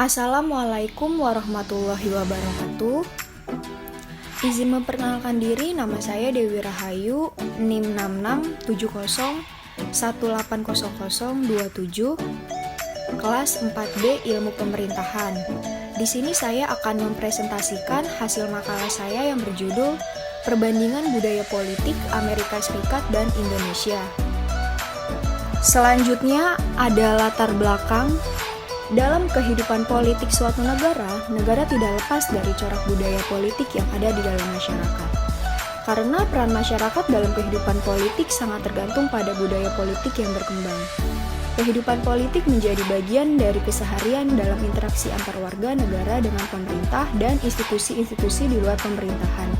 Assalamualaikum warahmatullahi wabarakatuh. Izin memperkenalkan diri, nama saya Dewi Rahayu, NIM 6670180027, kelas 4B Ilmu Pemerintahan. Di sini saya akan mempresentasikan hasil makalah saya yang berjudul Perbandingan Budaya Politik Amerika Serikat dan Indonesia. Selanjutnya ada latar belakang. Dalam kehidupan politik suatu negara, negara tidak lepas dari corak budaya politik yang ada di dalam masyarakat. Karena peran masyarakat dalam kehidupan politik sangat tergantung pada budaya politik yang berkembang. Kehidupan politik menjadi bagian dari keseharian dalam interaksi antar warga negara dengan pemerintah dan institusi-institusi di luar pemerintahan,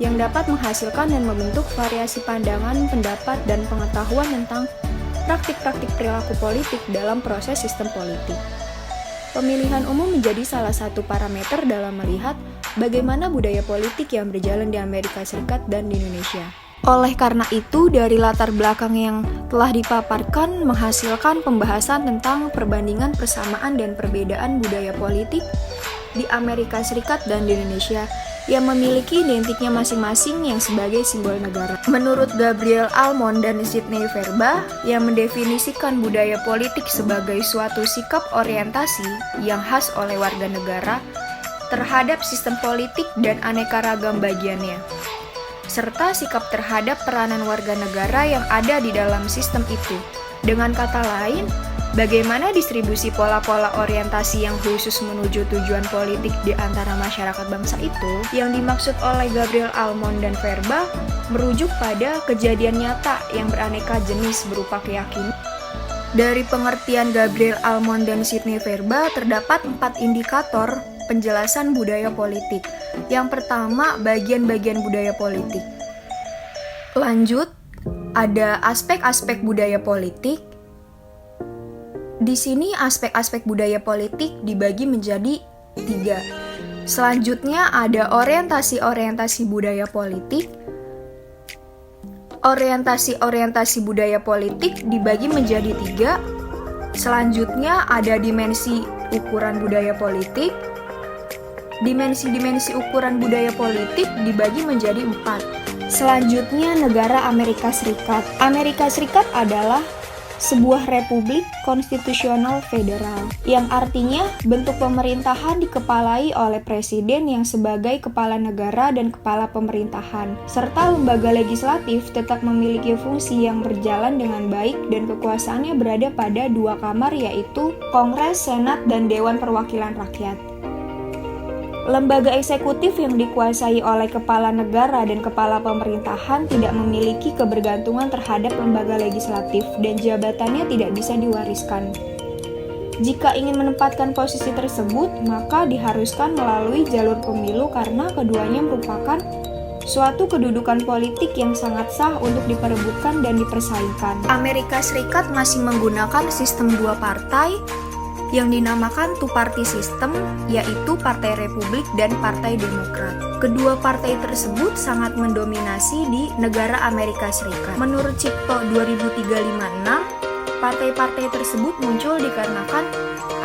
yang dapat menghasilkan dan membentuk variasi pandangan, pendapat, dan pengetahuan tentang praktik-praktik perilaku politik dalam proses sistem politik. Pemilihan umum menjadi salah satu parameter dalam melihat bagaimana budaya politik yang berjalan di Amerika Serikat dan di Indonesia. Oleh karena itu, dari latar belakang yang telah dipaparkan menghasilkan pembahasan tentang perbandingan persamaan dan perbedaan budaya politik di Amerika Serikat dan di Indonesia yang memiliki identiknya masing-masing yang sebagai simbol negara. Menurut Gabriel Almond dan Sidney Verba, yang mendefinisikan budaya politik sebagai suatu sikap orientasi yang khas oleh warga negara terhadap sistem politik dan aneka ragam bagiannya, serta sikap terhadap peranan warga negara yang ada di dalam sistem itu. Dengan kata lain, bagaimana distribusi pola-pola orientasi yang khusus menuju tujuan politik di antara masyarakat bangsa itu, yang dimaksud oleh Gabriel Almond dan Verba, merujuk pada kejadian nyata yang beraneka jenis berupa keyakinan. Dari pengertian Gabriel Almond dan Sidney Verba, terdapat 4 indikator penjelasan budaya politik. Yang pertama, bagian-bagian budaya politik. Lanjut, ada aspek-aspek budaya politik. Di sini aspek-aspek budaya politik dibagi menjadi 3. Selanjutnya ada orientasi-orientasi budaya politik. Orientasi-orientasi budaya politik dibagi menjadi 3. Selanjutnya ada dimensi ukuran budaya politik. Dimensi-dimensi ukuran budaya politik dibagi menjadi 4. Selanjutnya negara Amerika Serikat. Amerika Serikat adalah sebuah republik konstitusional federal, yang artinya bentuk pemerintahan dikepalai oleh presiden yang sebagai kepala negara dan kepala pemerintahan, serta lembaga legislatif tetap memiliki fungsi yang berjalan dengan baik dan kekuasaannya berada pada 2 kamar, yaitu Kongres, Senat, dan Dewan Perwakilan Rakyat. Lembaga eksekutif yang dikuasai oleh kepala negara dan kepala pemerintahan tidak memiliki kebergantungan terhadap lembaga legislatif dan jabatannya tidak bisa diwariskan. Jika ingin menempatkan posisi tersebut, maka diharuskan melalui jalur pemilu karena keduanya merupakan suatu kedudukan politik yang sangat sah untuk diperebutkan dan dipersaingkan. Amerika Serikat masih menggunakan sistem 2 partai yang dinamakan two-party system, yaitu Partai Republik dan Partai Demokrat. Kedua partai tersebut sangat mendominasi di negara Amerika Serikat. Menurut Cipto 2356, partai-partai tersebut muncul dikarenakan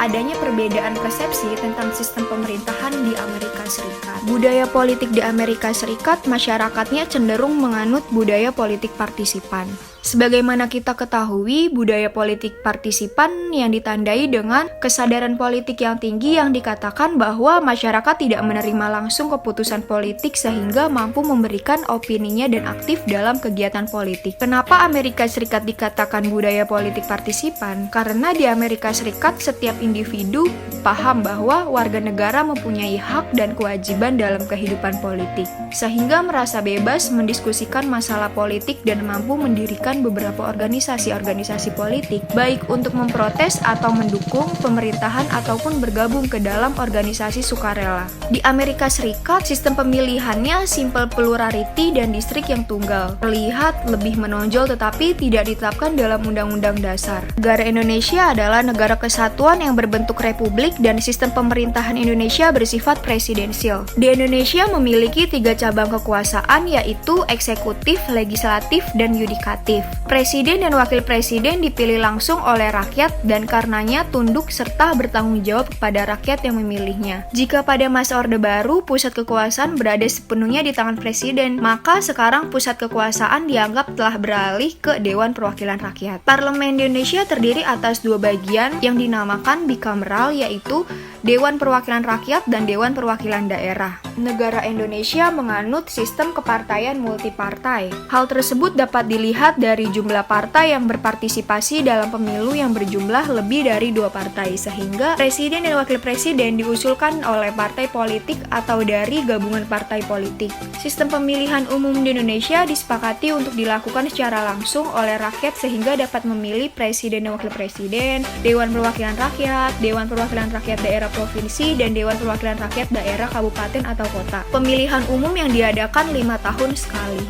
adanya perbedaan persepsi tentang sistem pemerintahan di Amerika Serikat. Budaya politik di Amerika Serikat, masyarakatnya cenderung menganut budaya politik partisipan. Sebagaimana kita ketahui, budaya politik partisipan yang ditandai dengan kesadaran politik yang tinggi yang dikatakan bahwa masyarakat tidak menerima langsung keputusan politik sehingga mampu memberikan opininya dan aktif dalam kegiatan politik. Kenapa Amerika Serikat dikatakan budaya politik partisipan? Karena di Amerika Serikat setiap individu paham bahwa warga negara mempunyai hak dan kewajiban dalam kehidupan politik, sehingga merasa bebas mendiskusikan masalah politik dan mampu mendirikan beberapa organisasi-organisasi politik, baik untuk memprotes atau mendukung pemerintahan ataupun bergabung ke dalam organisasi sukarela. Di Amerika Serikat, sistem pemilihannya simple plurality dan distrik yang tunggal, terlihat lebih menonjol tetapi tidak ditetapkan dalam undang-undang dasar. Negara Indonesia adalah negara kesatuan yang berbentuk republik dan sistem pemerintahan Indonesia bersifat presidensial. Di Indonesia memiliki 3 cabang kekuasaan, yaitu eksekutif, legislatif, dan yudikatif. eksekutif. Presiden dan wakil presiden dipilih langsung oleh rakyat dan karenanya tunduk serta bertanggung jawab kepada rakyat yang memilihnya. Jika pada masa Orde Baru pusat kekuasaan berada sepenuhnya di tangan presiden, maka sekarang pusat kekuasaan dianggap telah beralih ke Dewan Perwakilan Rakyat. Parlemen Indonesia terdiri atas dua bagian yang dinamakan bikameral, yaitu Dewan Perwakilan Rakyat dan Dewan Perwakilan Daerah. Negara Indonesia menganut sistem kepartaian multipartai. Hal tersebut dapat dilihat dari jumlah partai yang berpartisipasi dalam pemilu yang berjumlah lebih dari 2 partai, sehingga presiden dan wakil presiden diusulkan oleh partai politik atau dari gabungan partai politik. Sistem pemilihan umum di Indonesia disepakati untuk dilakukan secara langsung oleh rakyat sehingga dapat memilih presiden dan wakil presiden, Dewan Perwakilan Rakyat, Dewan Perwakilan Rakyat Daerah Provinsi, dan Dewan Perwakilan Rakyat Daerah Kabupaten atau Kota. Pemilihan umum yang diadakan 5 tahun sekali.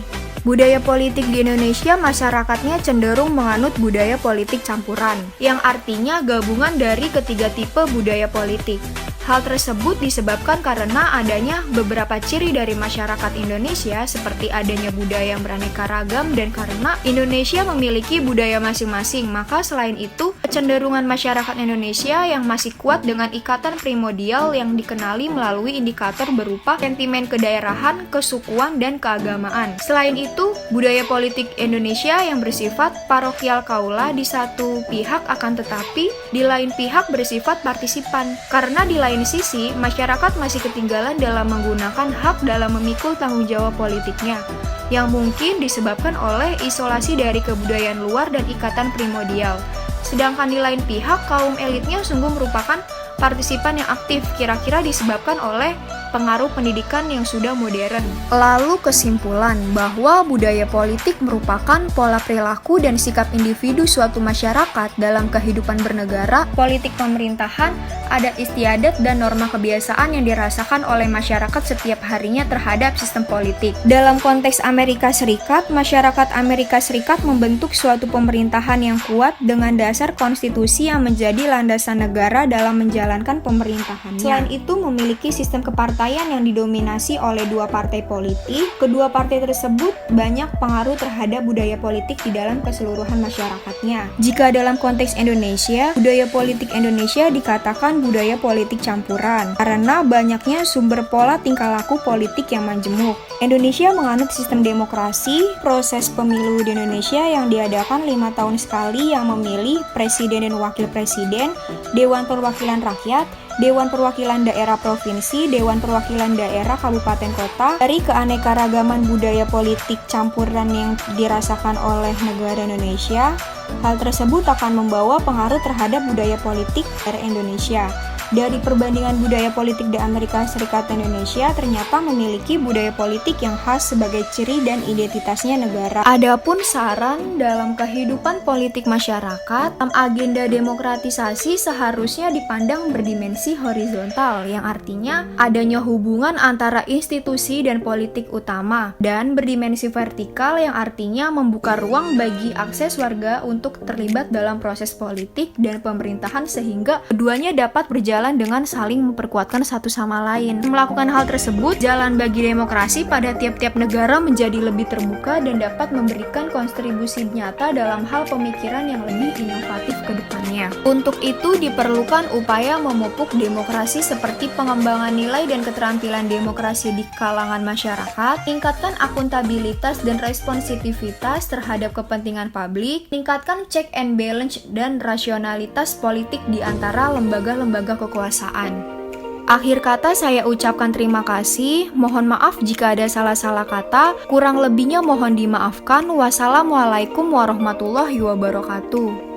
Budaya politik di Indonesia, masyarakatnya cenderung menganut budaya politik campuran, yang artinya gabungan dari ketiga tipe budaya politik. Hal tersebut disebabkan karena adanya beberapa ciri dari masyarakat Indonesia seperti adanya budaya yang beraneka ragam, dan karena Indonesia memiliki budaya masing-masing, maka selain itu kecenderungan masyarakat Indonesia yang masih kuat dengan ikatan primordial yang dikenali melalui indikator berupa sentimen kedaerahan, kesukuan, dan keagamaan. Selain itu, budaya politik Indonesia yang bersifat parokial kaula di satu pihak akan tetapi di lain pihak bersifat partisipan, karena di lain sisi, masyarakat masih ketinggalan dalam menggunakan hak dalam memikul tanggung jawab politiknya, yang mungkin disebabkan oleh isolasi dari kebudayaan luar dan ikatan primordial. Sedangkan di lain pihak, kaum elitnya sungguh merupakan partisipan yang aktif, kira-kira disebabkan oleh pengaruh pendidikan yang sudah modern. Lalu kesimpulan bahwa budaya politik merupakan pola perilaku dan sikap individu suatu masyarakat dalam kehidupan bernegara, politik pemerintahan, adat istiadat, dan norma kebiasaan yang dirasakan oleh masyarakat setiap harinya terhadap sistem politik. Dalam konteks Amerika Serikat, masyarakat Amerika Serikat membentuk suatu pemerintahan yang kuat dengan dasar konstitusi yang menjadi landasan negara dalam menjalankan pemerintahannya. Selain itu, memiliki sistem kepartaian yang didominasi oleh 2 partai politik. Kedua partai tersebut banyak pengaruh terhadap budaya politik di dalam keseluruhan masyarakatnya. Jika dalam konteks Indonesia, budaya politik Indonesia dikatakan budaya politik campuran karena banyaknya sumber pola tingkah laku politik yang majemuk. Indonesia menganut sistem demokrasi. Proses pemilu di Indonesia yang diadakan 5 tahun sekali yang memilih presiden dan wakil presiden, Dewan Perwakilan Rakyat, Dewan Perwakilan Daerah Provinsi, Dewan Perwakilan Daerah Kabupaten Kota. Dari keanekaragaman budaya politik campuran yang dirasakan oleh negara Indonesia, hal tersebut akan membawa pengaruh terhadap budaya politik dari Indonesia. Dari perbandingan budaya politik di Amerika Serikat dan Indonesia ternyata memiliki budaya politik yang khas sebagai ciri dan identitasnya negara. Adapun saran dalam kehidupan politik masyarakat, agenda demokratisasi seharusnya dipandang berdimensi horizontal, yang artinya adanya hubungan antara institusi dan politik utama, dan berdimensi vertikal yang artinya membuka ruang bagi akses warga untuk terlibat dalam proses politik dan pemerintahan sehingga keduanya dapat berjalan dengan saling memperkuatkan satu sama lain. Melakukan hal tersebut, jalan bagi demokrasi pada tiap-tiap negara menjadi lebih terbuka dan dapat memberikan kontribusi nyata dalam hal pemikiran yang lebih inovatif ke depannya. Untuk itu diperlukan upaya memupuk demokrasi seperti pengembangan nilai dan keterampilan demokrasi di kalangan masyarakat, tingkatkan akuntabilitas dan responsivitas terhadap kepentingan publik, tingkatkan check and balance dan rasionalitas politik di antara lembaga-lembaga kekuasaan. Akhir kata saya ucapkan terima kasih, mohon maaf jika ada salah-salah kata, kurang lebihnya mohon dimaafkan. Wassalamualaikum warahmatullahi wabarakatuh.